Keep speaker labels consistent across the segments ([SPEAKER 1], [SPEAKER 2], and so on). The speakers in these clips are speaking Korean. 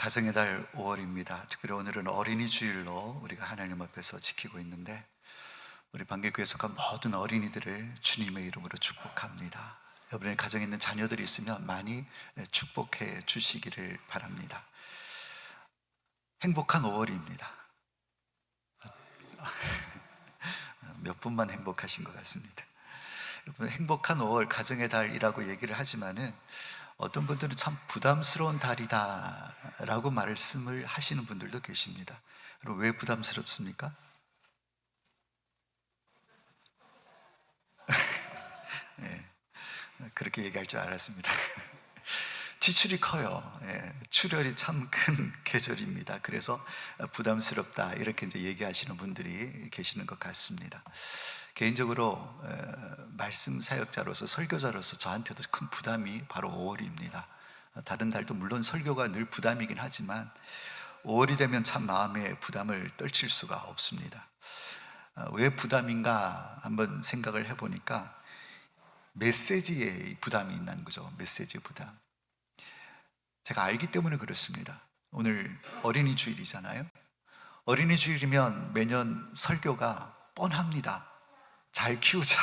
[SPEAKER 1] 가정의 달 5월입니다. 특별히 오늘은 어린이 주일로 우리가 하나님 앞에서 지키고 있는데, 우리 방개교회 속한 모든 어린이들을 주님의 이름으로 축복합니다. 여러분의 가정에 있는 자녀들이 있으면 많이 축복해 주시기를 바랍니다. 행복한 5월입니다. 몇 분만 행복하신 것 같습니다. 여러분, 행복한 5월 가정의 달이라고 얘기를 하지만은 어떤 분들은 참 부담스러운 달이다 라고 말씀을 하시는 분들도 계십니다. 여러분, 왜 부담스럽습니까? 네, 그렇게 얘기할 줄 알았습니다. 지출이 커요. 출혈이 참 큰 계절입니다. 그래서 부담스럽다 이렇게 이제 얘기하시는 분들이 계시는 것 같습니다. 개인적으로 말씀 사역자로서, 설교자로서 저한테도 큰 부담이 바로 5월입니다. 다른 달도 물론 설교가 늘 부담이긴 하지만 5월이 되면 참 마음의 부담을 떨칠 수가 없습니다. 왜 부담인가 한번 생각을 해보니까 메시지에 부담이 있는 거죠. 메시지 부담. 제가 알기 때문에 그렇습니다. 오늘 어린이 주일이잖아요. 어린이 주일이면 매년 설교가 뻔합니다. 잘 키우자.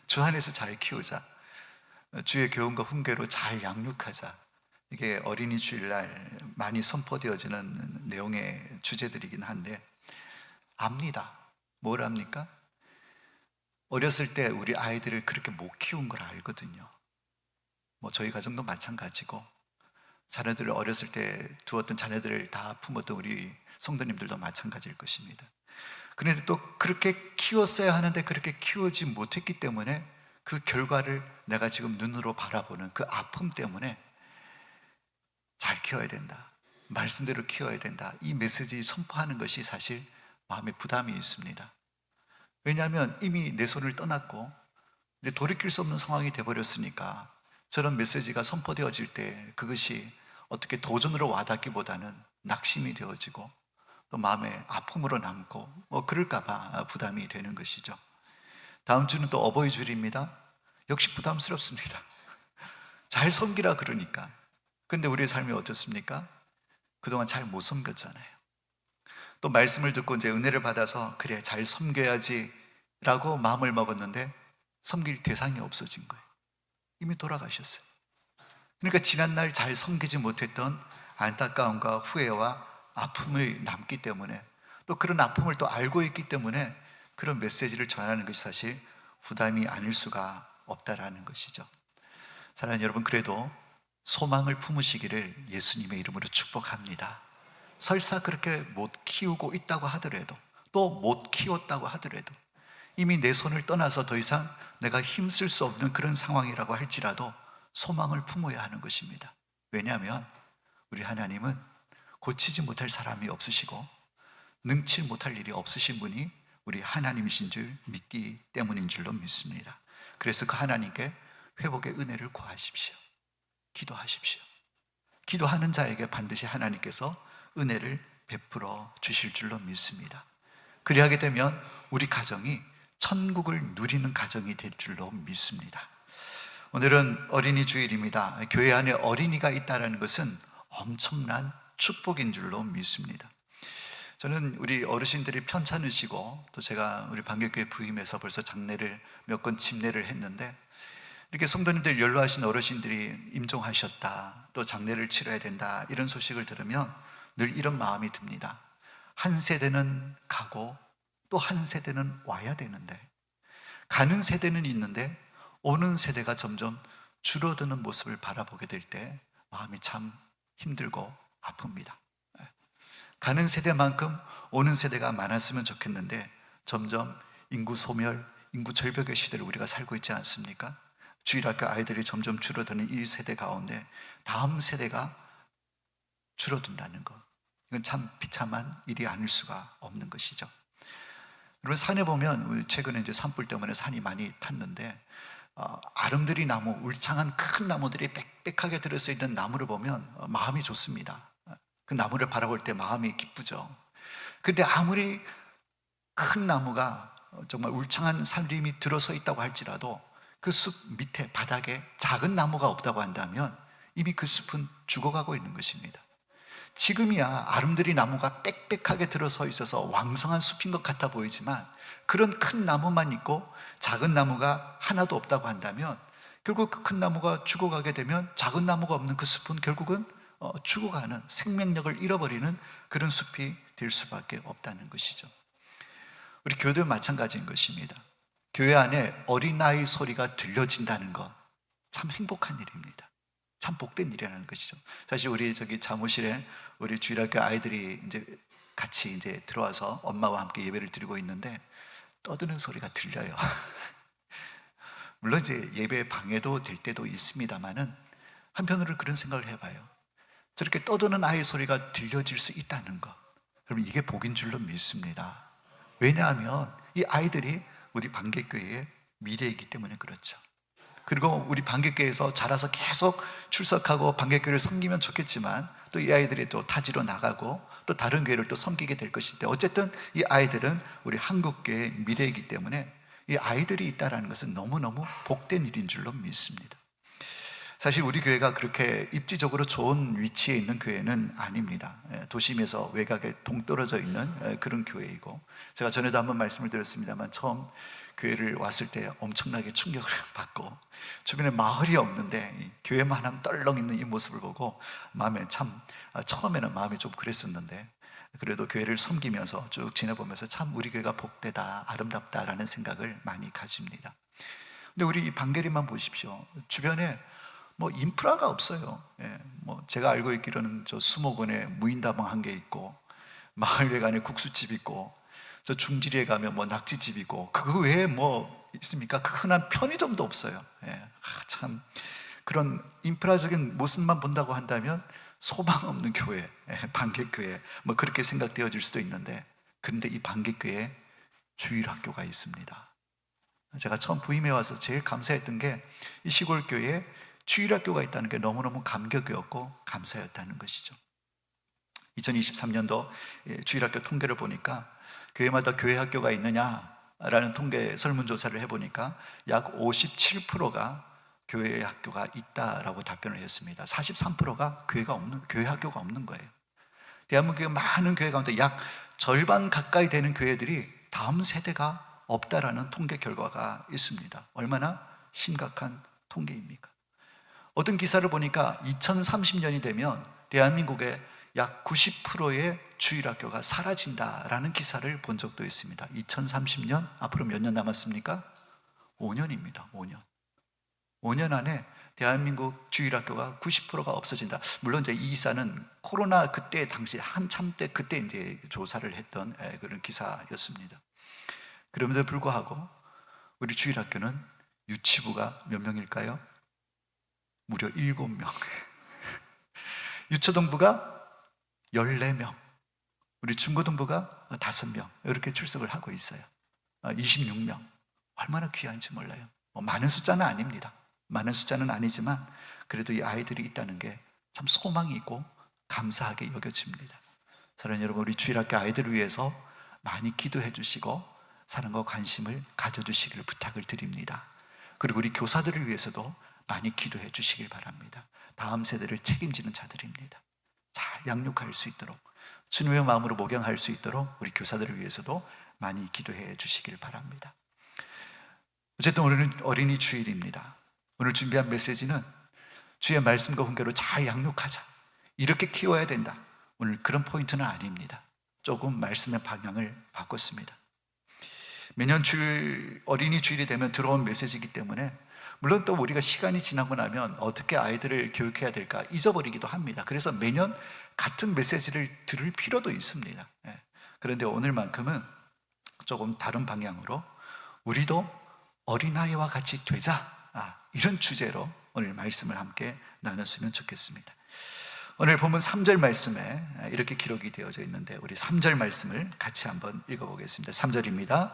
[SPEAKER 1] 주 안에서 잘 키우자. 주의 교훈과 훈계로 잘 양육하자. 이게 어린이 주일날 많이 선포되어지는 내용의 주제들이긴 한데, 압니다. 뭘 압니까? 어렸을 때 우리 아이들을 그렇게 못 키운 걸 알거든요. 저희 가정도 마찬가지고, 자녀들을 어렸을 때 두었던 자녀들을 다 품었던 우리 성도님들도 마찬가지일 것입니다. 그런데 또 그렇게 키웠어야 하는데 그렇게 키우지 못했기 때문에 그 결과를 내가 지금 눈으로 바라보는 그 아픔 때문에 잘 키워야 된다, 말씀대로 키워야 된다, 이 메시지 선포하는 것이 사실 마음에 부담이 있습니다. 왜냐하면 이미 내 손을 떠났고 이제 돌이킬 수 없는 상황이 되어버렸으니까 저런 메시지가 선포되어질 때 그것이 어떻게 도전으로 와닿기보다는 낙심이 되어지고 또 마음에 아픔으로 남고 그럴까봐 부담이 되는 것이죠. 다음 주는 또 어버이 주일입니다. 역시 부담스럽습니다. 잘 섬기라 그러니까. 근데 우리의 삶이 어떻습니까? 그동안 잘 못 섬겼잖아요. 또 말씀을 듣고 이제 은혜를 받아서 그래 잘 섬겨야지 라고 마음을 먹었는데 섬길 대상이 없어진 거예요. 이미 돌아가셨어요. 그러니까 지난날 잘 섬기지 못했던 안타까움과 후회와 아픔을 남기 때문에, 또 그런 아픔을 또 알고 있기 때문에 그런 메시지를 전하는 것이 사실 부담이 아닐 수가 없다라는 것이죠. 사랑하는 여러분, 그래도 소망을 품으시기를 예수님의 이름으로 축복합니다. 설사 그렇게 못 키우고 있다고 하더라도, 또 못 키웠다고 하더라도, 이미 내 손을 떠나서 더 이상 내가 힘쓸 수 없는 그런 상황이라고 할지라도 소망을 품어야 하는 것입니다. 왜냐하면 우리 하나님은 고치지 못할 사람이 없으시고 능치 못할 일이 없으신 분이 우리 하나님이신 줄 믿기 때문인 줄로 믿습니다. 그래서 그 하나님께 회복의 은혜를 구하십시오. 기도하십시오. 기도하는 자에게 반드시 하나님께서 은혜를 베풀어 주실 줄로 믿습니다. 그리하게 되면 우리 가정이 천국을 누리는 가정이 될 줄로 믿습니다. 오늘은 어린이 주일입니다. 교회 안에 어린이가 있다는 것은 엄청난 축복인 줄로 믿습니다. 저는 우리 어르신들이 편찮으시고, 또 제가 우리 방개교회 부임해서 벌써 장례를 몇 건 집례를 했는데, 이렇게 성도님들 연로하신 어르신들이 임종하셨다, 또 장례를 치러야 된다, 이런 소식을 들으면 늘 이런 마음이 듭니다. 한 세대는 가고 또 한 세대는 와야 되는데, 가는 세대는 있는데 오는 세대가 점점 줄어드는 모습을 바라보게 될 때 마음이 참 힘들고 아픕니다. 가는 세대만큼 오는 세대가 많았으면 좋겠는데 점점 인구 소멸, 인구 절벽의 시대를 우리가 살고 있지 않습니까? 주일학교 아이들이 점점 줄어드는 이 세대 가운데 다음 세대가 줄어든다는 것, 이건 참 비참한 일이 아닐 수가 없는 것이죠. 여러분, 산에 보면 최근에 이제 산불 때문에 산이 많이 탔는데 아름드리 나무, 울창한 큰 나무들이 빽빽하게 들어서 있는 나무를 보면 마음이 좋습니다. 그 나무를 바라볼 때 마음이 기쁘죠. 근데 아무리 큰 나무가 정말 울창한 산림이 들어서 있다고 할지라도 그 숲 밑에 바닥에 작은 나무가 없다고 한다면 이미 그 숲은 죽어가고 있는 것입니다. 지금이야 아름드리 나무가 빽빽하게 들어서 있어서 왕성한 숲인 것 같아 보이지만, 그런 큰 나무만 있고 작은 나무가 하나도 없다고 한다면, 결국 그 큰 나무가 죽어가게 되면 작은 나무가 없는 그 숲은 결국은 죽어가는, 생명력을 잃어버리는 그런 숲이 될 수밖에 없다는 것이죠. 우리 교회도 마찬가지인 것입니다. 교회 안에 어린아이 소리가 들려진다는 것, 참 행복한 일입니다. 참 복된 일이라는 것이죠. 사실 우리 사무실에 우리 주일학교 아이들이 이제 같이 이제 들어와서 엄마와 함께 예배를 드리고 있는데 떠드는 소리가 들려요. 물론 이제 예배 방해도 될 때도 있습니다만은, 한편으로 그런 생각을 해봐요. 저렇게 떠드는 아이 소리가 들려질 수 있다는 것, 그러면 이게 복인 줄로 믿습니다. 왜냐하면 이 아이들이 우리 반객교회의 미래이기 때문에 그렇죠. 그리고 우리 반객교회에서 자라서 계속 출석하고 반객교회를 섬기면 좋겠지만, 또 이 아이들이 또 타지로 나가고 또 다른 교회를 또 섬기게 될 것인데, 어쨌든 이 아이들은 우리 한국교회의 미래이기 때문에 이 아이들이 있다는 것은 너무너무 복된 일인 줄로 믿습니다. 사실 우리 교회가 그렇게 입지적으로 좋은 위치에 있는 교회는 아닙니다. 도심에서 외곽에 동떨어져 있는 그런 교회이고, 제가 전에도 한번 말씀을 드렸습니다만, 처음 교회를 왔을 때 엄청나게 충격을 받고, 주변에 마을이 없는데 교회만 하나 떨렁 있는 이 모습을 보고 마음에 처음에는 마음이 좀 그랬었는데, 그래도 교회를 섬기면서 쭉 지내보면서 참 우리 교회가 복되다, 아름답다라는 생각을 많이 가집니다. 근데 우리 이 방계리만 보십시오. 주변에 뭐 인프라가 없어요. 제가 알고 있기로는 저 수목원에 무인다방 한 개 있고, 마을 외관에 국수집 있고, 저 중지리에 가면 뭐 낙지집 있고, 그거 외에 뭐 있습니까? 그 흔한 편의점도 없어요. 참 그런 인프라적인 모습만 본다고 한다면 소망 없는 교회, 반객교회, 뭐 그렇게 생각되어질 수도 있는데, 그런데 이 반객교회에 주일학교가 있습니다. 제가 처음 부임해 와서 제일 감사했던 게 이 시골 교회에 주일학교가 있다는 게 너무너무 감격이었고 감사였다는 것이죠. 2023년도 주일학교 통계를 보니까, 교회마다 교회 학교가 있느냐라는 통계 설문조사를 해보니까 약 57%가 교회 학교가 있다라고 답변을 했습니다. 43%가 교회 학교가 없는 거예요. 대한민국의 많은 교회 가운데 약 절반 가까이 되는 교회들이 다음 세대가 없다라는 통계 결과가 있습니다. 얼마나 심각한 통계입니까? 어떤 기사를 보니까 2030년이 되면 대한민국의 약 90%의 주일학교가 사라진다라는 기사를 본 적도 있습니다. 2030년, 앞으로 몇 년 남았습니까? 5년입니다. 5년. 5년 안에 대한민국 주일학교가 90%가 없어진다. 물론 이제 이 기사는 코로나 그때 당시 한참 때 그때 이제 조사를 했던 그런 기사였습니다. 그럼에도 불구하고 우리 주일학교는 유치부가 몇 명일까요? 무려 7명. 유초등부가 14명, 우리 중고등부가 5명, 이렇게 출석을 하고 있어요. 26명. 얼마나 귀한지 몰라요. 많은 숫자는 아닙니다. 많은 숫자는 아니지만 그래도 이 아이들이 있다는 게 참 소망이 있고 감사하게 여겨집니다. 사랑하는 여러분, 우리 주일학교 아이들을 위해서 많이 기도해 주시고 사랑과 관심을 가져주시기를 부탁을 드립니다. 그리고 우리 교사들을 위해서도 많이 기도해 주시길 바랍니다. 다음 세대를 책임지는 자들입니다. 잘 양육할 수 있도록, 주님의 마음으로 목양할 수 있도록 우리 교사들을 위해서도 많이 기도해 주시길 바랍니다. 어쨌든 오늘은 어린이 주일입니다. 오늘 준비한 메시지는 주의 말씀과 훈계로 잘 양육하자, 이렇게 키워야 된다, 오늘 그런 포인트는 아닙니다. 조금 말씀의 방향을 바꿨습니다. 매년 어린이 주일이 되면 들어온 메시지이기 때문에, 물론 또 우리가 시간이 지나고 나면 어떻게 아이들을 교육해야 될까 잊어버리기도 합니다. 그래서 매년 같은 메시지를 들을 필요도 있습니다. 그런데 오늘만큼은 조금 다른 방향으로 우리도 어린아이와 같이 되자, 이런 주제로 오늘 말씀을 함께 나눴으면 좋겠습니다. 오늘 본문 3절 말씀에 이렇게 기록이 되어져 있는데, 우리 3절 말씀을 같이 한번 읽어보겠습니다. 3절입니다.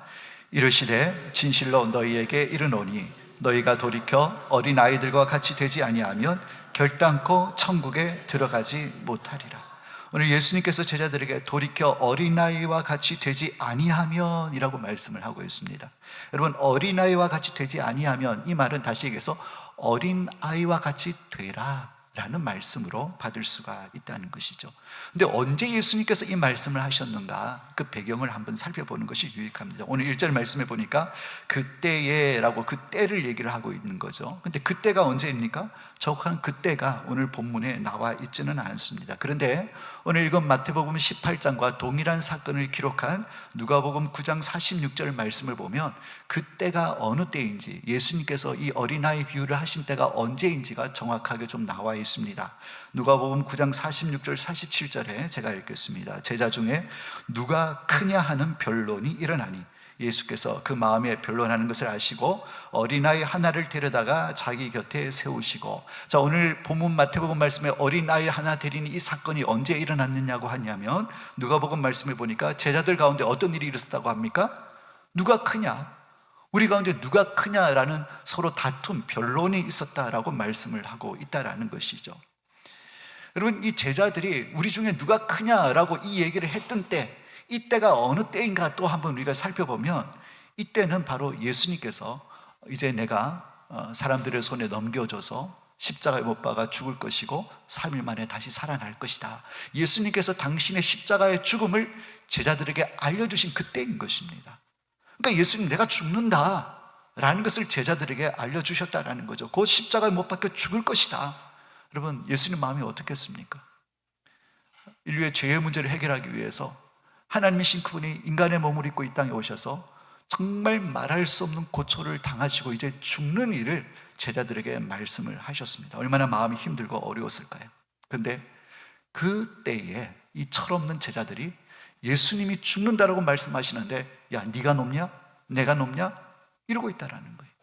[SPEAKER 1] 이르시되 진실로 너희에게 이르노니 너희가 돌이켜 어린아이들과 같이 되지 아니하면 결단코 천국에 들어가지 못하리라. 오늘 예수님께서 제자들에게 돌이켜 어린아이와 같이 되지 아니하면 이라고 말씀을 하고 있습니다. 여러분, 어린아이와 같이 되지 아니하면, 이 말은 다시 얘기해서 어린아이와 같이 되라 라는 말씀으로 받을 수가 있다는 것이죠. 근데 언제 예수님께서 이 말씀을 하셨는가, 그 배경을 한번 살펴보는 것이 유익합니다. 오늘 1절 말씀에 보니까 그때에 라고 그때를 얘기를 하고 있는 거죠. 근데 그때가 언제입니까? 정확한 그때가 오늘 본문에 나와 있지는 않습니다. 그런데 오늘 읽은 마태복음 18장과 동일한 사건을 기록한 누가복음 9장 46절 말씀을 보면 그때가 어느 때인지, 예수님께서 이 어린아이 비유를 하신 때가 언제인지가 정확하게 좀 나와 있습니다. 누가복음 9장 46절 47절에 제가 읽겠습니다. 제자 중에 누가 크냐 하는 변론이 일어나니 예수께서 그 마음에 변론하는 것을 아시고 어린아이 하나를 데려다가 자기 곁에 세우시고, 자, 오늘 본문 마태복음 말씀에 어린아이 하나 데리는 이 사건이 언제 일어났느냐고 하냐면 누가복음 말씀에 보니까 제자들 가운데 어떤 일이 일어났다고 합니까? 누가 크냐? 우리 가운데 누가 크냐라는 서로 다툼, 변론이 있었다라고 말씀을 하고 있다라는 것이죠. 여러분, 이 제자들이 우리 중에 누가 크냐라고 이 얘기를 했던 때, 이때가 어느 때인가 또 한번 우리가 살펴보면 이때는 바로 예수님께서 이제 내가 사람들의 손에 넘겨줘서 십자가에 못 박아 죽을 것이고 3일 만에 다시 살아날 것이다, 예수님께서 당신의 십자가의 죽음을 제자들에게 알려주신 그때인 것입니다. 그러니까 예수님, 내가 죽는다 라는 것을 제자들에게 알려주셨다라는 거죠. 곧 십자가에 못 박혀 죽을 것이다. 여러분, 예수님 마음이 어떻겠습니까? 인류의 죄의 문제를 해결하기 위해서 하나님이신 그분이 인간의 몸을 입고 이 땅에 오셔서 정말 말할 수 없는 고초를 당하시고 이제 죽는 일을 제자들에게 말씀을 하셨습니다. 얼마나 마음이 힘들고 어려웠을까요? 그런데 그때에 이 철없는 제자들이 예수님이 죽는다라고 말씀하시는데, 야, 네가 높냐? 내가 높냐? 이러고 있다라는 거예요.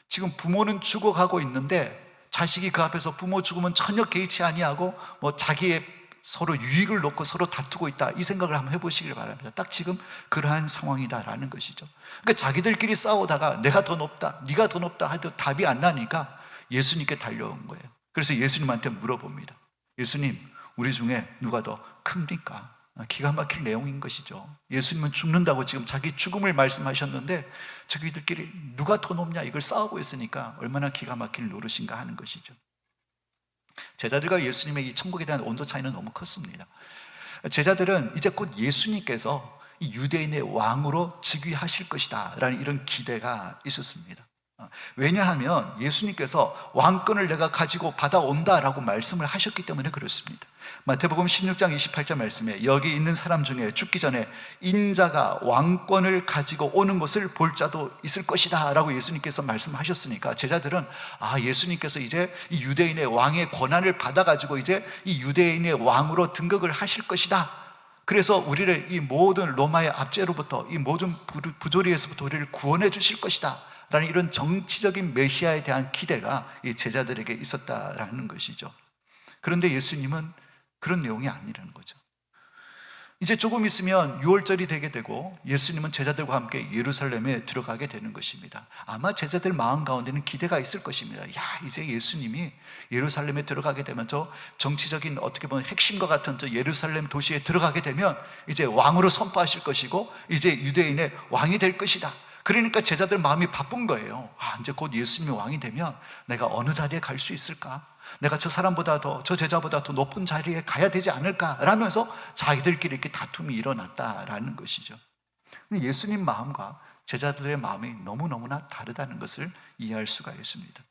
[SPEAKER 1] 지금 부모는 죽어가고 있는데 자식이 그 앞에서 부모 죽으면 전혀 개의치 아니하고 자기의 서로 유익을 놓고 서로 다투고 있다, 이 생각을 한번 해보시길 바랍니다. 딱 지금 그러한 상황이다라는 것이죠. 그러니까 자기들끼리 싸우다가 내가 더 높다, 네가 더 높다 해도 답이 안 나니까 예수님께 달려온 거예요. 그래서 예수님한테 물어봅니다. 예수님, 우리 중에 누가 더 큽니까? 기가 막힐 내용인 것이죠. 예수님은 죽는다고 지금 자기 죽음을 말씀하셨는데 저기들끼리 누가 더 높냐, 이걸 싸우고 있으니까 얼마나 기가 막힐 노릇인가 하는 것이죠. 제자들과 예수님의 이 천국에 대한 온도 차이는 너무 컸습니다. 제자들은 이제 곧 예수님께서 이 유대인의 왕으로 즉위하실 것이다 라는 이런 기대가 있었습니다. 왜냐하면 예수님께서 왕권을 내가 가지고 받아온다라고 말씀을 하셨기 때문에 그렇습니다. 마태복음 16장 28절 말씀에 여기 있는 사람 중에 죽기 전에 인자가 왕권을 가지고 오는 것을 볼 자도 있을 것이다 라고 예수님께서 말씀하셨으니까 제자들은 예수님께서 이제 이 유대인의 왕의 권한을 받아가지고 이제 이 유대인의 왕으로 등극을 하실 것이다, 그래서 우리를 이 모든 로마의 압제로부터, 이 모든 부조리에서부터 우리를 구원해 주실 것이다 라는 이런 정치적인 메시아에 대한 기대가 이 제자들에게 있었다라는 것이죠. 그런데 예수님은 그런 내용이 아니라는 거죠. 이제 조금 있으면 6월절이 되게 되고 예수님은 제자들과 함께 예루살렘에 들어가게 되는 것입니다. 아마 제자들 마음 가운데는 기대가 있을 것입니다. 이제 예수님이 예루살렘에 들어가게 되면 저 정치적인 어떻게 보면 핵심과 같은 저 예루살렘 도시에 들어가게 되면 이제 왕으로 선포하실 것이고 이제 유대인의 왕이 될 것이다. 그러니까 제자들 마음이 바쁜 거예요. 이제 곧 예수님이 왕이 되면 내가 어느 자리에 갈 수 있을까? 내가 저 사람보다 더, 저 제자보다 더 높은 자리에 가야 되지 않을까? 라면서 자기들끼리 이렇게 다툼이 일어났다라는 것이죠. 예수님 마음과 제자들의 마음이 너무너무나 다르다는 것을 이해할 수가 있습니다.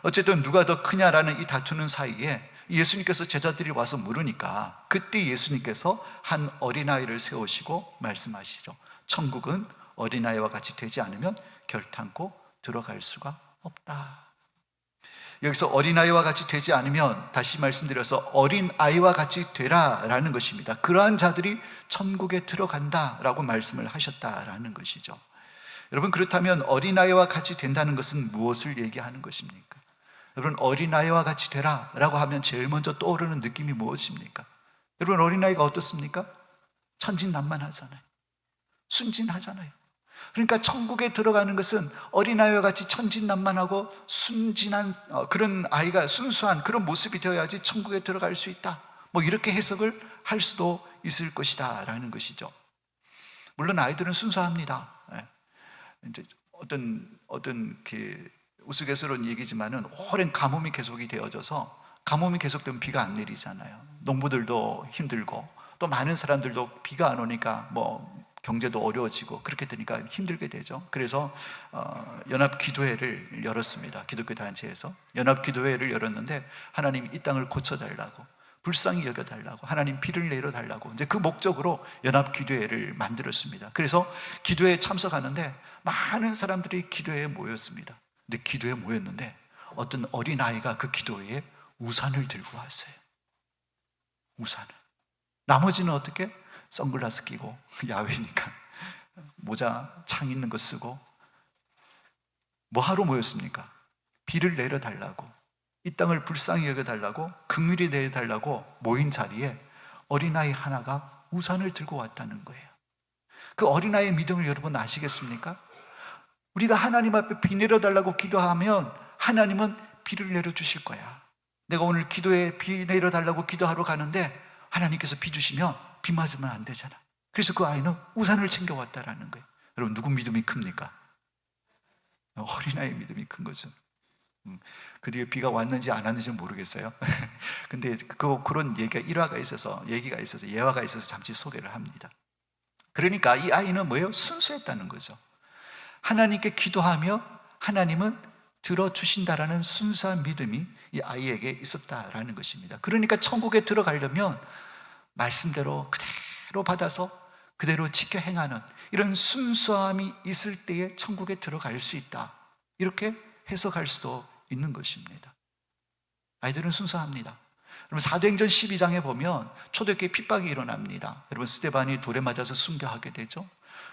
[SPEAKER 1] 어쨌든 누가 더 크냐라는 이 다투는 사이에 예수님께서 제자들이 와서 물으니까 그때 예수님께서 한 어린아이를 세우시고 말씀하시죠. 천국은 어린아이와 같이 되지 않으면 결탄코 들어갈 수가 없다. 여기서 어린아이와 같이 되지 않으면, 다시 말씀드려서 어린아이와 같이 되라라는 것입니다. 그러한 자들이 천국에 들어간다라고 말씀을 하셨다라는 것이죠. 여러분, 그렇다면 어린아이와 같이 된다는 것은 무엇을 얘기하는 것입니까? 여러분, 어린아이와 같이 되라라고 하면 제일 먼저 떠오르는 느낌이 무엇입니까? 여러분, 어린아이가 어떻습니까? 천진난만하잖아요. 순진하잖아요. 그러니까 천국에 들어가는 것은 어린아이와 같이 천진난만하고 순진한 그런 아이가, 순수한 그런 모습이 되어야지 천국에 들어갈 수 있다, 이렇게 해석을 할 수도 있을 것이다 라는 것이죠. 물론 아이들은 순수합니다. 이제 어떤 우스갯소리는 얘기지만은 오랜 가뭄이 계속이 되어져서, 가뭄이 계속되면 비가 안 내리잖아요. 농부들도 힘들고 또 많은 사람들도 비가 안 오니까 뭐 경제도 어려워지고 그렇게 되니까 힘들게 되죠. 그래서 연합기도회를 열었습니다. 기독교 단체에서 연합기도회를 열었는데, 하나님 이 땅을 고쳐달라고, 불쌍히 여겨달라고, 하나님 비를 내려달라고, 이제 그 목적으로 연합기도회를 만들었습니다. 그래서 기도회에 참석하는데 많은 사람들이 기도회에 모였습니다. 근데 기도회에 모였는데 어떤 어린아이가 그 기도회에 우산을 들고 왔어요. 우산을. 나머지는 어떻게? 선글라스 끼고, 야외니까 모자 창 있는 거 쓰고. 뭐 하러 모였습니까? 비를 내려달라고, 이 땅을 불쌍히 여겨달라고, 긍휼히 대해달라고 모인 자리에 어린아이 하나가 우산을 들고 왔다는 거예요. 그 어린아이의 믿음을 여러분 아시겠습니까? 우리가 하나님 앞에 비 내려달라고 기도하면 하나님은 비를 내려주실 거야. 내가 오늘 기도에 비 내려달라고 기도하러 가는데 하나님께서 비 주시면 비 맞으면 안 되잖아. 그래서 그 아이는 우산을 챙겨왔다라는 거예요. 여러분, 누구 믿음이 큽니까? 어린아이의 믿음이 큰 거죠. 그 뒤에 비가 왔는지 안 왔는지는 모르겠어요. 근데 그런 얘기가 얘기가 있어서 예화가 있어서 잠시 소개를 합니다. 그러니까 이 아이는 뭐예요? 순수했다는 거죠. 하나님께 기도하며 하나님은 들어주신다라는 순수한 믿음이 이 아이에게 있었다라는 것입니다. 그러니까 천국에 들어가려면 말씀대로 그대로 받아서 그대로 지켜 행하는 이런 순수함이 있을 때에 천국에 들어갈 수 있다, 이렇게 해석할 수도 있는 것입니다. 아이들은 순수합니다. 여러분, 사도행전 12장에 보면 초대교회 핍박이 일어납니다. 여러분, 스데반이 돌에 맞아서 순교하게 되죠.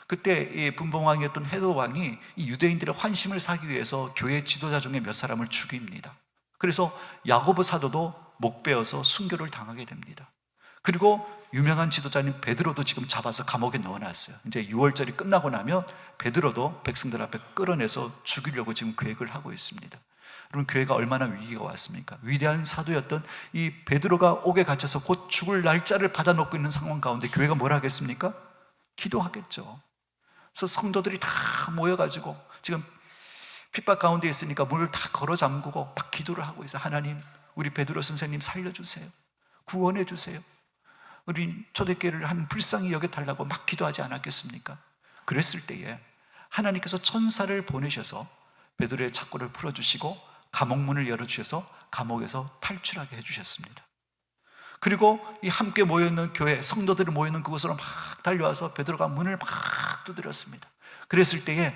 [SPEAKER 1] 그때 이 분봉왕이었던 헤롯 왕이 이 유대인들의 환심을 사기 위해서 교회 지도자 중에 몇 사람을 죽입니다. 그래서 야고보 사도도 목 베어서 순교를 당하게 됩니다. 그리고 유명한 지도자인 베드로도 지금 잡아서 감옥에 넣어놨어요. 이제 6월절이 끝나고 나면 베드로도 백성들 앞에 끌어내서 죽이려고 지금 계획을 하고 있습니다. 여러분, 교회가 얼마나 위기가 왔습니까? 위대한 사도였던 이 베드로가 옥에 갇혀서 곧 죽을 날짜를 받아놓고 있는 상황 가운데 교회가 뭘 하겠습니까? 기도하겠죠. 그래서 성도들이 다 모여가지고 지금 핍박 가운데 있으니까 문을 다 걸어 잠그고 막 기도를 하고 있어요. 하나님, 우리 베드로 선생님 살려주세요. 구원해 주세요. 우리 초대교회를 한 불쌍히 여겨달라고 막 기도하지 않았겠습니까? 그랬을 때에 하나님께서 천사를 보내셔서 베드로의 착고를 풀어주시고 감옥문을 열어주셔서 감옥에서 탈출하게 해주셨습니다. 그리고 이 함께 모여있는 교회 성도들이 모여있는 그곳으로 막 달려와서 베드로가 문을 막 두드렸습니다. 그랬을 때에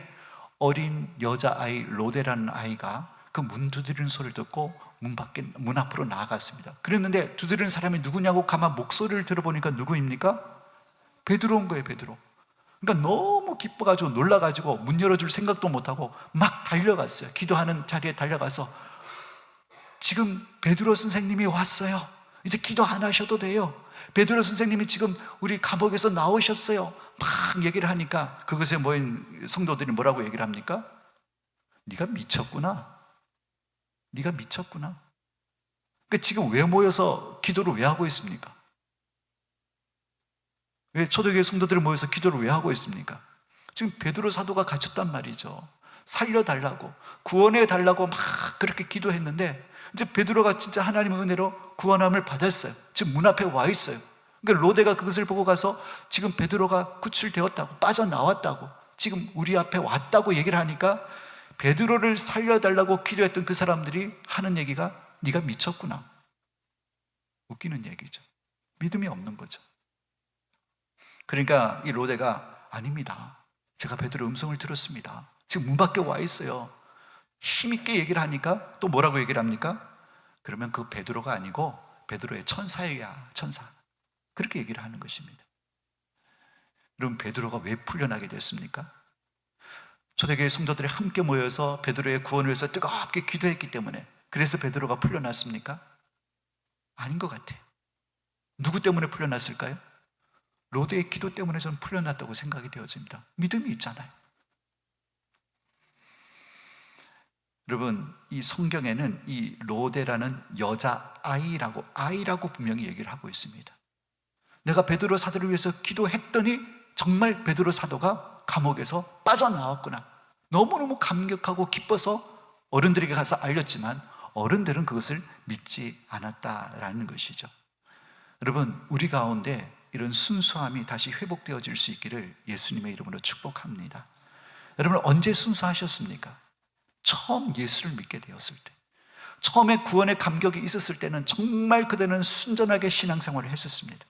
[SPEAKER 1] 어린 여자아이 로데라는 아이가 그 문 두드리는 소리를 듣고 문 앞으로 나아갔습니다. 그랬는데 두드리는 사람이 누구냐고 가만 목소리를 들어보니까 누구입니까? 베드로인 거예요. 베드로. 그러니까 너무 기뻐가지고 놀라가지고 문 열어줄 생각도 못하고 막 달려갔어요. 기도하는 자리에 달려가서 지금 베드로 선생님이 왔어요. 이제 기도 안 하셔도 돼요. 베드로 선생님이 지금 우리 감옥에서 나오셨어요. 막 얘기를 하니까 그것에 모인 성도들이 뭐라고 얘기를 합니까? 네가 미쳤구나. 네가 미쳤구나. 그러니까 지금 왜 모여서 기도를 왜 하고 있습니까? 왜 초대교회 성도들이 모여서 기도를 왜 하고 있습니까? 지금 베드로 사도가 갇혔단 말이죠. 살려달라고, 구원해달라고 막 그렇게 기도했는데 이제 베드로가 진짜 하나님의 은혜로 구원함을 받았어요. 지금 문 앞에 와 있어요. 그러니까 로데가 그것을 보고 가서 지금 베드로가 구출되었다고, 빠져나왔다고, 지금 우리 앞에 왔다고 얘기를 하니까 베드로를 살려달라고 기도했던 그 사람들이 하는 얘기가 네가 미쳤구나. 웃기는 얘기죠. 믿음이 없는 거죠. 그러니까 이 로데가 아닙니다. 제가 베드로 음성을 들었습니다. 지금 문 밖에 와 있어요. 힘있게 얘기를 하니까 또 뭐라고 얘기를 합니까? 그러면 그 베드로가 아니고 베드로의 천사야, 천사. 그렇게 얘기를 하는 것입니다. 여러분, 베드로가 왜 풀려나게 됐습니까? 초대교회 성도들이 함께 모여서 베드로의 구원을 위해서 뜨겁게 기도했기 때문에. 그래서 베드로가 풀려났습니까? 아닌 것 같아요. 누구 때문에 풀려났을까요? 로데의 기도 때문에 저는 풀려났다고 생각이 되어집니다. 믿음이 있잖아요. 여러분, 이 성경에는 이 로데라는 아이라고 분명히 얘기를 하고 있습니다. 내가 베드로 사도를 위해서 기도했더니 정말 베드로 사도가 감옥에서 빠져나왔구나. 너무너무 감격하고 기뻐서 어른들에게 가서 알렸지만 어른들은 그것을 믿지 않았다라는 것이죠. 여러분, 우리 가운데 이런 순수함이 다시 회복되어질 수 있기를 예수님의 이름으로 축복합니다. 여러분, 언제 순수하셨습니까? 처음 예수를 믿게 되었을 때, 처음에 구원의 감격이 있었을 때는 정말 그대는 순전하게 신앙생활을 했었습니다.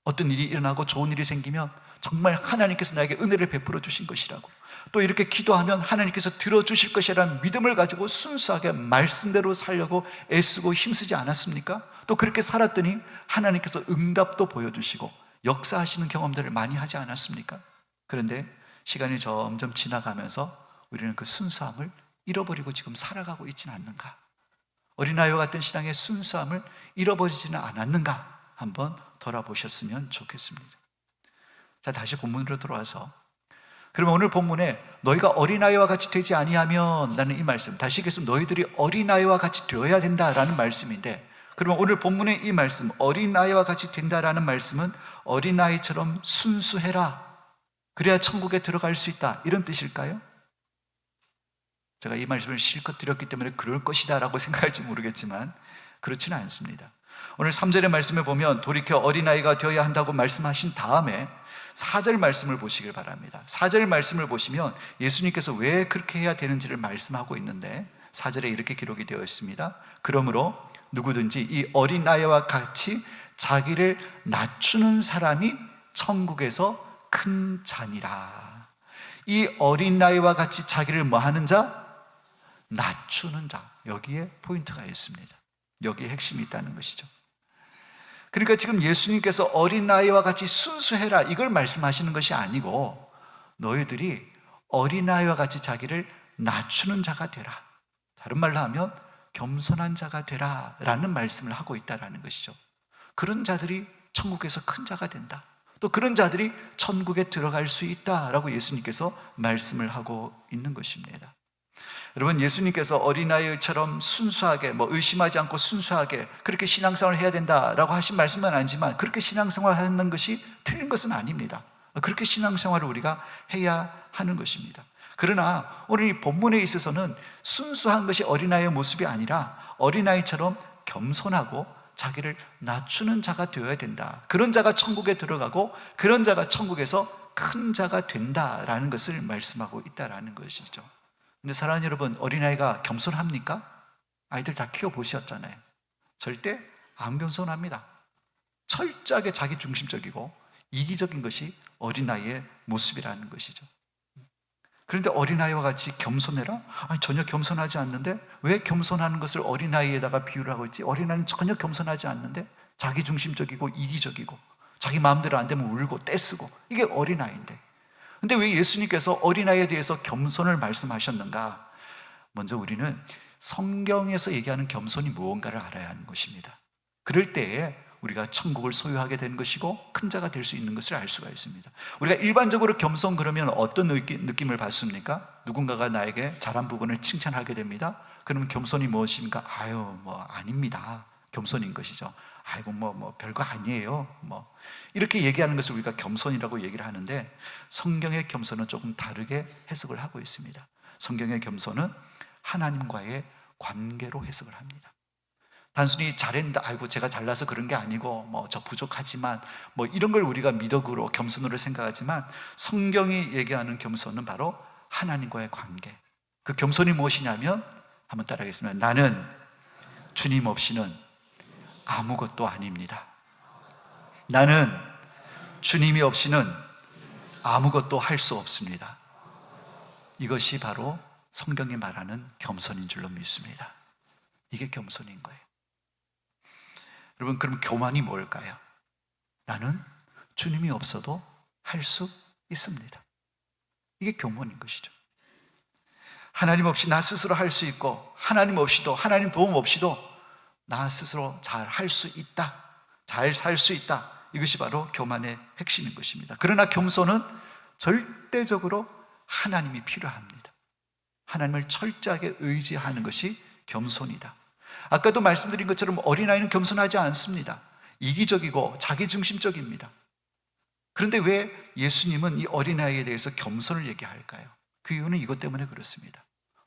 [SPEAKER 1] 어떤 일이 일어나고 좋은 일이 생기면 정말 하나님께서 나에게 은혜를 베풀어 주신 것이라고, 또 이렇게 기도하면 하나님께서 들어주실 것이라는 믿음을 가지고 순수하게 말씀대로 살려고 애쓰고 힘쓰지 않았습니까? 또 그렇게 살았더니 하나님께서 응답도 보여주시고 역사하시는 경험들을 많이 하지 않았습니까? 그런데 시간이 점점 지나가면서 우리는 그 순수함을 잃어버리고 지금 살아가고 있지는 않는가? 어린아이와 같은 신앙의 순수함을 잃어버리지는 않았는가? 한번 돌아보셨으면 좋겠습니다. 자, 다시 본문으로 돌아와서, 그러면 오늘 본문에 너희가 어린아이와 같이 되지 아니하면 라는 이 말씀, 다시 얘기해서 너희들이 어린아이와 같이 되어야 된다라는 말씀인데, 그러면 오늘 본문의 이 말씀, 어린아이와 같이 된다라는 말씀은 어린아이처럼 순수해라, 그래야 천국에 들어갈 수 있다, 이런 뜻일까요? 제가 이 말씀을 실컷 드렸기 때문에 그럴 것이다 라고 생각할지 모르겠지만 그렇지는 않습니다. 오늘 3절의 말씀에 보면 돌이켜 어린아이가 되어야 한다고 말씀하신 다음에 4절 말씀을 보시길 바랍니다. 4절 말씀을 보시면 예수님께서 왜 그렇게 해야 되는지를 말씀하고 있는데, 4절에 이렇게 기록이 되어 있습니다. 그러므로 누구든지 이 어린아이와 같이 자기를 낮추는 사람이 천국에서 큰 자니라. 이 어린아이와 같이 자기를 뭐 하는 자? 낮추는 자. 여기에 포인트가 있습니다. 여기에 핵심이 있다는 것이죠. 그러니까 지금 예수님께서 어린아이와 같이 순수해라, 이걸 말씀하시는 것이 아니고 너희들이 어린아이와 같이 자기를 낮추는 자가 되라, 다른 말로 하면 겸손한 자가 되라 라는 말씀을 하고 있다는 것이죠. 그런 자들이 천국에서 큰 자가 된다, 또 그런 자들이 천국에 들어갈 수 있다라고 예수님께서 말씀을 하고 있는 것입니다. 여러분, 예수님께서 어린아이처럼 순수하게, 의심하지 않고 순수하게 그렇게 신앙생활을 해야 된다라고 하신 말씀은 아니지만, 그렇게 신앙생활을 하는 것이 틀린 것은 아닙니다. 그렇게 신앙생활을 우리가 해야 하는 것입니다. 그러나 오늘 이 본문에 있어서는 순수한 것이 어린아이의 모습이 아니라 어린아이처럼 겸손하고 자기를 낮추는 자가 되어야 된다, 그런 자가 천국에 들어가고 그런 자가 천국에서 큰 자가 된다라는 것을 말씀하고 있다라는 것이죠. 근데 사랑하는 여러분, 어린아이가 겸손합니까? 아이들 다 키워보셨잖아요. 절대 안 겸손합니다. 철저하게 자기중심적이고 이기적인 것이 어린아이의 모습이라는 것이죠. 그런데 어린아이와 같이 겸손해라? 아니, 전혀 겸손하지 않는데 왜 겸손하는 것을 어린아이에다가 비유를 하고 있지? 어린아이는 전혀 겸손하지 않는데 자기중심적이고 이기적이고 자기 마음대로 안 되면 울고 떼쓰고, 이게 어린아이인데, 근데 왜 예수님께서 어린아이에 대해서 겸손을 말씀하셨는가? 먼저 우리는 성경에서 얘기하는 겸손이 무언가를 알아야 하는 것입니다. 그럴 때에 우리가 천국을 소유하게 되는 것이고 큰 자가 될 수 있는 것을 알 수가 있습니다. 우리가 일반적으로 겸손 그러면 어떤 느낌을 받습니까? 누군가가 나에게 잘한 부분을 칭찬하게 됩니다. 그러면 겸손이 무엇입니까? 아닙니다. 겸손인 것이죠. 아이고 별거 아니에요. 이렇게 얘기하는 것을 우리가 겸손이라고 얘기를 하는데, 성경의 겸손은 조금 다르게 해석을 하고 있습니다. 성경의 겸손은 하나님과의 관계로 해석을 합니다. 단순히 잘했는데 아이고 제가 잘나서 그런 게 아니고 저 부족하지만 이런 걸 우리가 미덕으로 겸손으로 생각하지만, 성경이 얘기하는 겸손은 바로 하나님과의 관계. 그 겸손이 무엇이냐면, 한번 따라하겠습니다. 나는 주님 없이는 아무것도 아닙니다. 나는 주님이 없이는 아무것도 할 수 없습니다. 이것이 바로 성경이 말하는 겸손인 줄로 믿습니다. 이게 겸손인 거예요. 여러분, 그럼 교만이 뭘까요? 나는 주님이 없어도 할 수 있습니다. 이게 교만인 것이죠. 하나님 없이 나 스스로 할 수 있고, 하나님 없이도, 하나님 도움 없이도 나 스스로 잘 할 수 있다, 잘 살 수 있다. 이것이 바로 교만의 핵심인 것입니다. 그러나 겸손은 절대적으로 하나님이 필요합니다. 하나님을 철저하게 의지하는 것이 겸손이다. 아까도 말씀드린 것처럼 어린아이는 겸손하지 않습니다. 이기적이고 자기중심적입니다. 그런데 왜 예수님은 이 어린아이에 대해서 겸손을 얘기할까요? 그 이유는 이것 때문에 그렇습니다.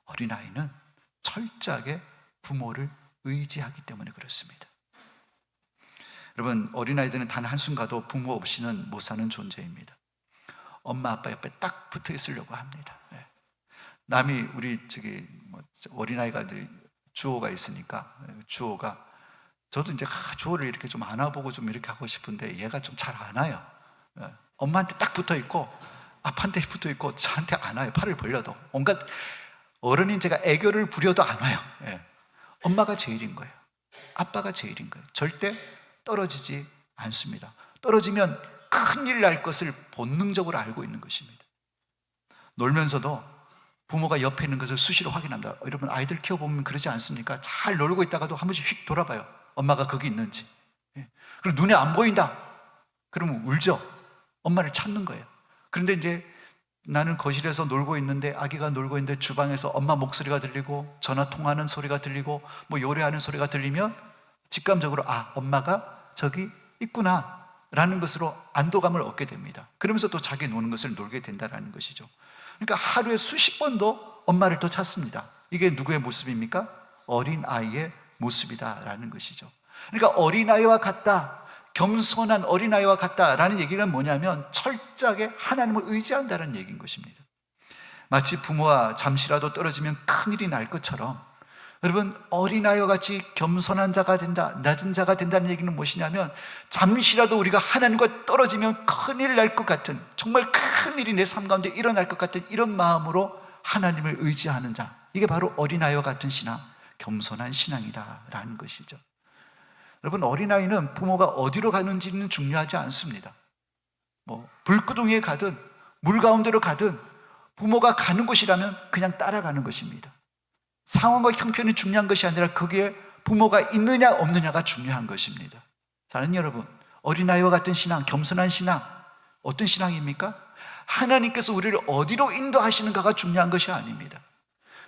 [SPEAKER 1] 어린아이는 철저하게 부모를 의지하기 때문에 그렇습니다. 여러분, 어린아이들은 단 한순간도 부모 없이는 못 사는 존재입니다. 엄마 아빠 옆에 딱 붙어 있으려고 합니다. 남이 우리 어린아이가 이제 주호가 있으니까, 주호가 저도 이제 주호를 이렇게 좀 안아보고 좀 이렇게 하고 싶은데 얘가 좀 잘 안아요. 엄마한테 딱 붙어 있고 아빠한테 붙어 있고 저한테 안아요. 팔을 벌려도 온갖 어른인 제가 애교를 부려도 안 와요. 엄마가 제일인 거예요. 아빠가 제일인 거예요. 절대 떨어지지 않습니다. 떨어지면 큰일 날 것을 본능적으로 알고 있는 것입니다. 놀면서도 부모가 옆에 있는 것을 수시로 확인합니다. 여러분, 아이들 키워보면 그러지 않습니까? 잘 놀고 있다가도 한 번씩 휙 돌아봐요. 엄마가 거기 있는지. 그리고 눈에 안 보인다 그러면 울죠. 엄마를 찾는 거예요. 그런데 이제 나는 거실에서 놀고 있는데, 아기가 놀고 있는데 주방에서 엄마 목소리가 들리고 전화 통화하는 소리가 들리고 뭐 요리하는 소리가 들리면 직감적으로 엄마가 저기 있구나 라는 것으로 안도감을 얻게 됩니다. 그러면서 또 자기 노는 것을 놀게 된다는 것이죠. 그러니까 하루에 수십 번도 엄마를 또 찾습니다. 이게 누구의 모습입니까? 어린아이의 모습이다라는 것이죠. 그러니까 어린아이와 같다, 겸손한 어린아이와 같다라는 얘기는 뭐냐면 철저하게 하나님을 의지한다는 얘기인 것입니다. 마치 부모와 잠시라도 떨어지면 큰일이 날 것처럼, 여러분, 어린아이와 같이 겸손한 자가 된다, 낮은 자가 된다는 얘기는 무엇이냐면, 잠시라도 우리가 하나님과 떨어지면 큰일 날 것 같은, 정말 큰일이 내 삶 가운데 일어날 것 같은 이런 마음으로 하나님을 의지하는 자, 이게 바로 어린아이와 같은 신앙, 겸손한 신앙이다라는 것이죠. 여러분, 어린아이는 부모가 어디로 가는지는 중요하지 않습니다. 불구덩이에 가든 물 가운데로 가든 부모가 가는 곳이라면 그냥 따라가는 것입니다. 상황과 형편이 중요한 것이 아니라 거기에 부모가 있느냐 없느냐가 중요한 것입니다. 사랑하는 여러분, 어린아이와 같은 신앙, 겸손한 신앙, 어떤 신앙입니까? 하나님께서 우리를 어디로 인도하시는가가 중요한 것이 아닙니다.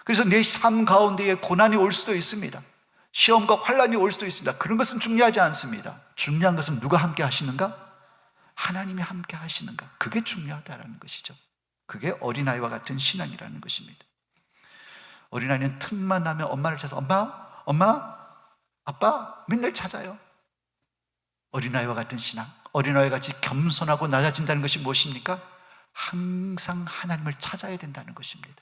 [SPEAKER 1] 그래서 내 삶 가운데에 고난이 올 수도 있습니다. 시험과 환난이 올 수도 있습니다. 그런 것은 중요하지 않습니다. 중요한 것은 누가 함께 하시는가? 하나님이 함께 하시는가? 그게 중요하다는 것이죠. 그게 어린아이와 같은 신앙이라는 것입니다. 어린아이는 틈만 나면 엄마를 찾아서 엄마, 아빠 맨날 찾아요. 어린아이와 같은 신앙, 어린아이와 같이 겸손하고 낮아진다는 것이 무엇입니까? 항상 하나님을 찾아야 된다는 것입니다.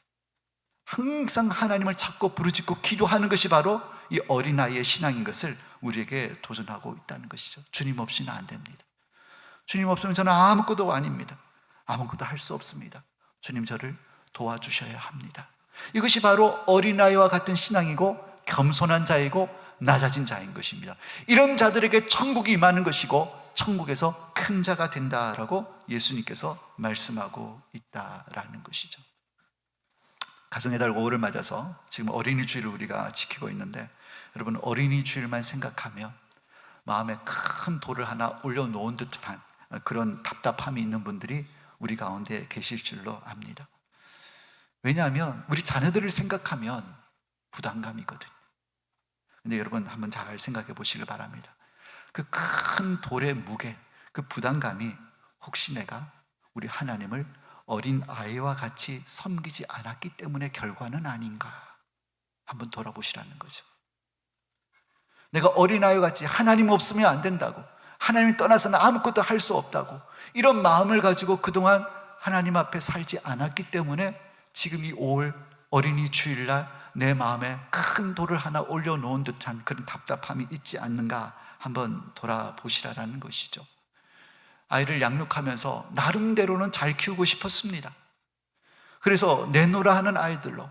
[SPEAKER 1] 항상 하나님을 찾고 부르짖고 기도하는 것이 바로 이 어린아이의 신앙인 것을 우리에게 도전하고 있다는 것이죠. 주님 없이는 안 됩니다. 주님 없으면 저는 아무것도 아닙니다. 아무것도 할 수 없습니다. 주님 저를 도와주셔야 합니다. 이것이 바로 어린아이와 같은 신앙이고 겸손한 자이고 낮아진 자인 것입니다. 이런 자들에게 천국이 임하는 것이고 천국에서 큰 자가 된다라고 예수님께서 말씀하고 있다라는 것이죠. 가정의 달 5월을 맞아서 지금 어린이 주일을 우리가 지키고 있는데, 여러분, 어린이 주일만 생각하면 마음에 큰 돌을 하나 올려놓은 듯한 그런 답답함이 있는 분들이 우리 가운데 계실 줄로 압니다. 왜냐하면 우리 자녀들을 생각하면 부담감이거든요. 근데 여러분, 한번 잘 생각해 보시길 바랍니다. 그 큰 돌의 무게, 그 부담감이 혹시 내가 우리 하나님을 어린아이와 같이 섬기지 않았기 때문에 결과는 아닌가 한번 돌아보시라는 거죠. 내가 어린아이와 같이 하나님 없으면 안 된다고, 하나님 떠나서는 아무것도 할 수 없다고, 이런 마음을 가지고 그동안 하나님 앞에 살지 않았기 때문에 지금 이 5월 어린이 주일날 내 마음에 큰 돌을 하나 올려놓은 듯한 그런 답답함이 있지 않는가 한번 돌아보시라는 것이죠. 아이를 양육하면서 나름대로는 잘 키우고 싶었습니다. 그래서 내놓으라 하는 아이들로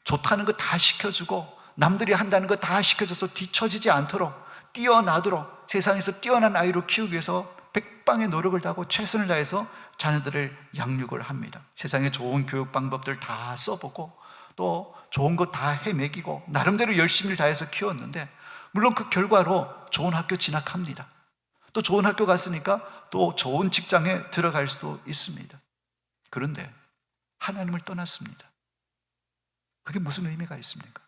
[SPEAKER 1] 좋다는 거 다 시켜주고 남들이 한다는 거 다 시켜줘서 뒤처지지 않도록, 뛰어나도록 세상에서 뛰어난 아이로 키우기 위해서 백방의 노력을 다하고 최선을 다해서 자녀들을 양육을 합니다. 세상에 좋은 교육 방법들 다 써보고 또 좋은 거 다 헤매기고 나름대로 열심히 다해서 키웠는데, 물론 그 결과로 좋은 학교 진학합니다. 또 좋은 학교 갔으니까 또 좋은 직장에 들어갈 수도 있습니다. 그런데 하나님을 떠났습니다. 그게 무슨 의미가 있습니까?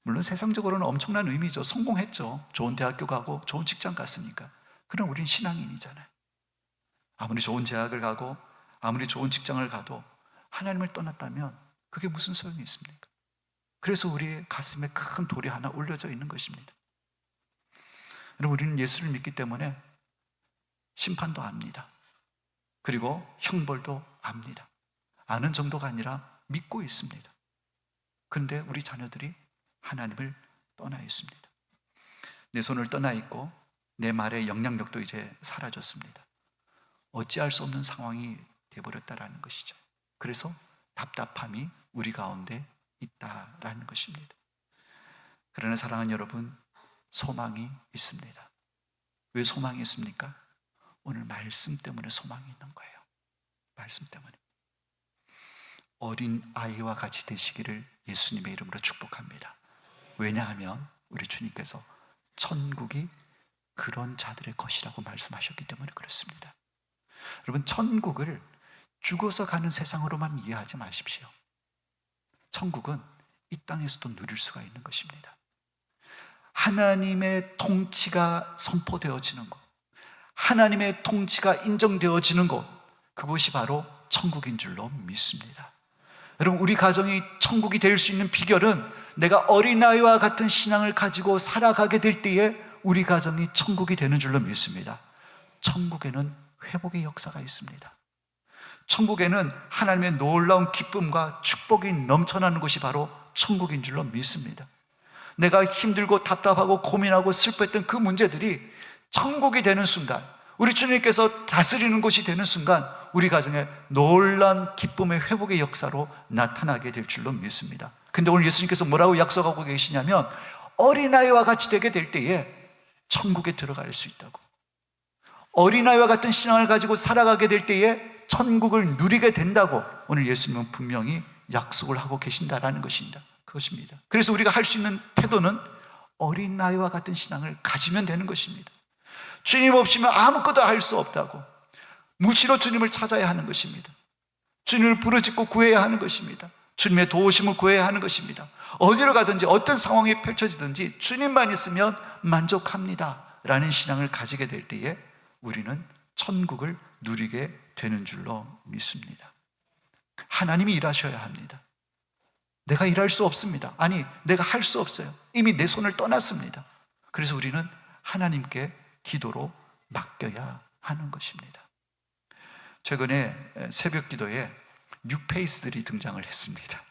[SPEAKER 1] 물론 세상적으로는 엄청난 의미죠. 성공했죠. 좋은 대학교 가고 좋은 직장 갔으니까. 그럼 우린 신앙인이잖아요. 아무리 좋은 대학을 가고 아무리 좋은 직장을 가도 하나님을 떠났다면 그게 무슨 소용이 있습니까? 그래서 우리의 가슴에 큰 돌이 하나 올려져 있는 것입니다. 여러분, 우리는 예수를 믿기 때문에 심판도 압니다. 그리고 형벌도 압니다. 아는 정도가 아니라 믿고 있습니다. 그런데 우리 자녀들이 하나님을 떠나 있습니다. 내 손을 떠나 있고 내 말의 영향력도 이제 사라졌습니다. 어찌할 수 없는 상황이 되어버렸다라는 것이죠. 그래서 답답함이 우리 가운데 있다라는 것입니다. 그러나 사랑하는 여러분, 소망이 있습니다. 왜 소망이 있습니까? 오늘 말씀 때문에 소망이 있는 거예요. 말씀 때문에. 어린 아이와 같이 되시기를 예수님의 이름으로 축복합니다. 왜냐하면 우리 주님께서 천국이 그런 자들의 것이라고 말씀하셨기 때문에 그렇습니다. 여러분, 천국을 죽어서 가는 세상으로만 이해하지 마십시오. 천국은 이 땅에서도 누릴 수가 있는 것입니다. 하나님의 통치가 선포되어지는 곳, 하나님의 통치가 인정되어지는 곳, 그곳이 바로 천국인 줄로 믿습니다. 여러분, 우리 가정이 천국이 될 수 있는 비결은 내가 어린아이와 같은 신앙을 가지고 살아가게 될 때에 우리 가정이 천국이 되는 줄로 믿습니다. 천국에는 회복의 역사가 있습니다. 천국에는 하나님의 놀라운 기쁨과 축복이 넘쳐나는 곳이 바로 천국인 줄로 믿습니다. 내가 힘들고 답답하고 고민하고 슬퍼했던 그 문제들이 천국이 되는 순간, 우리 주님께서 다스리는 곳이 되는 순간 우리 가정에 놀라운 기쁨의 회복의 역사로 나타나게 될 줄로 믿습니다. 근데 오늘 예수님께서 뭐라고 약속하고 계시냐면 어린아이와 같이 되게 될 때에 천국에 들어갈 수 있다고, 어린아이와 같은 신앙을 가지고 살아가게 될 때에 천국을 누리게 된다고 오늘 예수님은 분명히 약속을 하고 계신다라는 것입니다. 그것입니다. 그래서 우리가 할 수 있는 태도는 어린아이와 같은 신앙을 가지면 되는 것입니다. 주님 없이면 아무것도 할 수 없다고, 무시로 주님을 찾아야 하는 것입니다. 주님을 부르짖고 구해야 하는 것입니다. 주님의 도우심을 구해야 하는 것입니다. 어디로 가든지 어떤 상황이 펼쳐지든지 주님만 있으면 만족합니다 라는 신앙을 가지게 될 때에 우리는 천국을 누리게 되는 줄로 믿습니다. 하나님이 일하셔야 합니다. 내가 일할 수 없습니다. 아니, 내가 할 수 없어요. 이미 내 손을 떠났습니다. 그래서 우리는 하나님께 기도로 맡겨야 하는 것입니다. 최근에 새벽 기도에 뉴페이스들이 등장을 했습니다.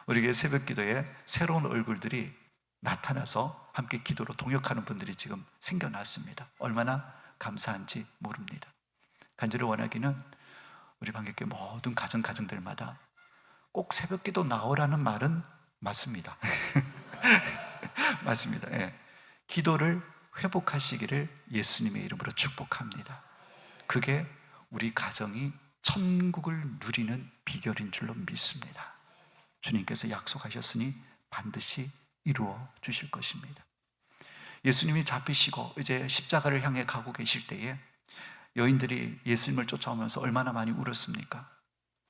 [SPEAKER 1] 우리에게 새벽 기도에 새로운 얼굴들이 나타나서 함께 기도로 동역하는 분들이 지금 생겨났습니다. 얼마나 감사한지 모릅니다. 간절히 원하기는 우리 방개교회 모든 가정들마다 꼭 새벽 기도 나오라는 말은 맞습니다. 맞습니다. 예. 기도를 회복하시기를 예수님의 이름으로 축복합니다. 그게 우리 가정이 천국을 누리는 비결인 줄로 믿습니다. 주님께서 약속하셨으니 반드시 이루어 주실 것입니다. 예수님이 잡히시고 이제 십자가를 향해 가고 계실 때에 여인들이 예수님을 쫓아오면서 얼마나 많이 울었습니까?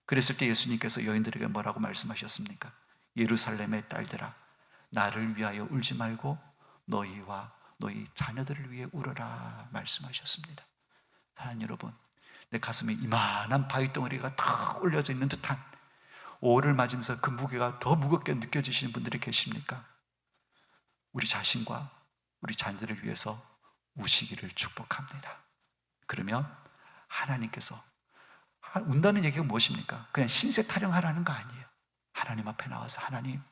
[SPEAKER 1] 그랬을 때 예수님께서 여인들에게 뭐라고 말씀하셨습니까? 예루살렘의 딸들아, 나를 위하여 울지 말고 너희와 너희 자녀들을 위해 울어라 말씀하셨습니다. 사랑하는 여러분, 내 가슴에 이만한 바위덩어리가 탁 올려져 있는 듯한 5월을 맞으면서 그 무게가 더 무겁게 느껴지시는 분들이 계십니까? 우리 자신과 우리 자녀들을 위해서 우시기를 축복합니다. 그러면 하나님께서, 운다는 얘기가 무엇입니까? 그냥 신세 타령하라는 거 아니에요. 하나님 앞에 나와서 하나님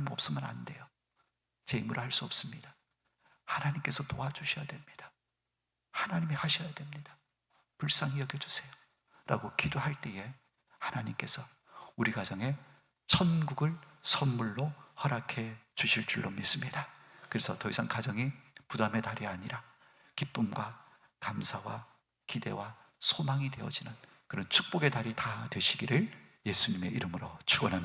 [SPEAKER 1] 없으면 안 돼요. 제 힘으로 할 수 없습니다. 하나님께서 도와주셔야 됩니다. 하나님이 하셔야 됩니다. 불쌍히 여겨주세요 라고 기도할 때에 하나님께서 우리 가정에 천국을 선물로 허락해 주실 줄로 믿습니다. 그래서 더 이상 가정이 부담의 달이 아니라 기쁨과 감사와 기대와 소망이 되어지는 그런 축복의 달이 다 되시기를 예수님의 이름으로 축원합니다.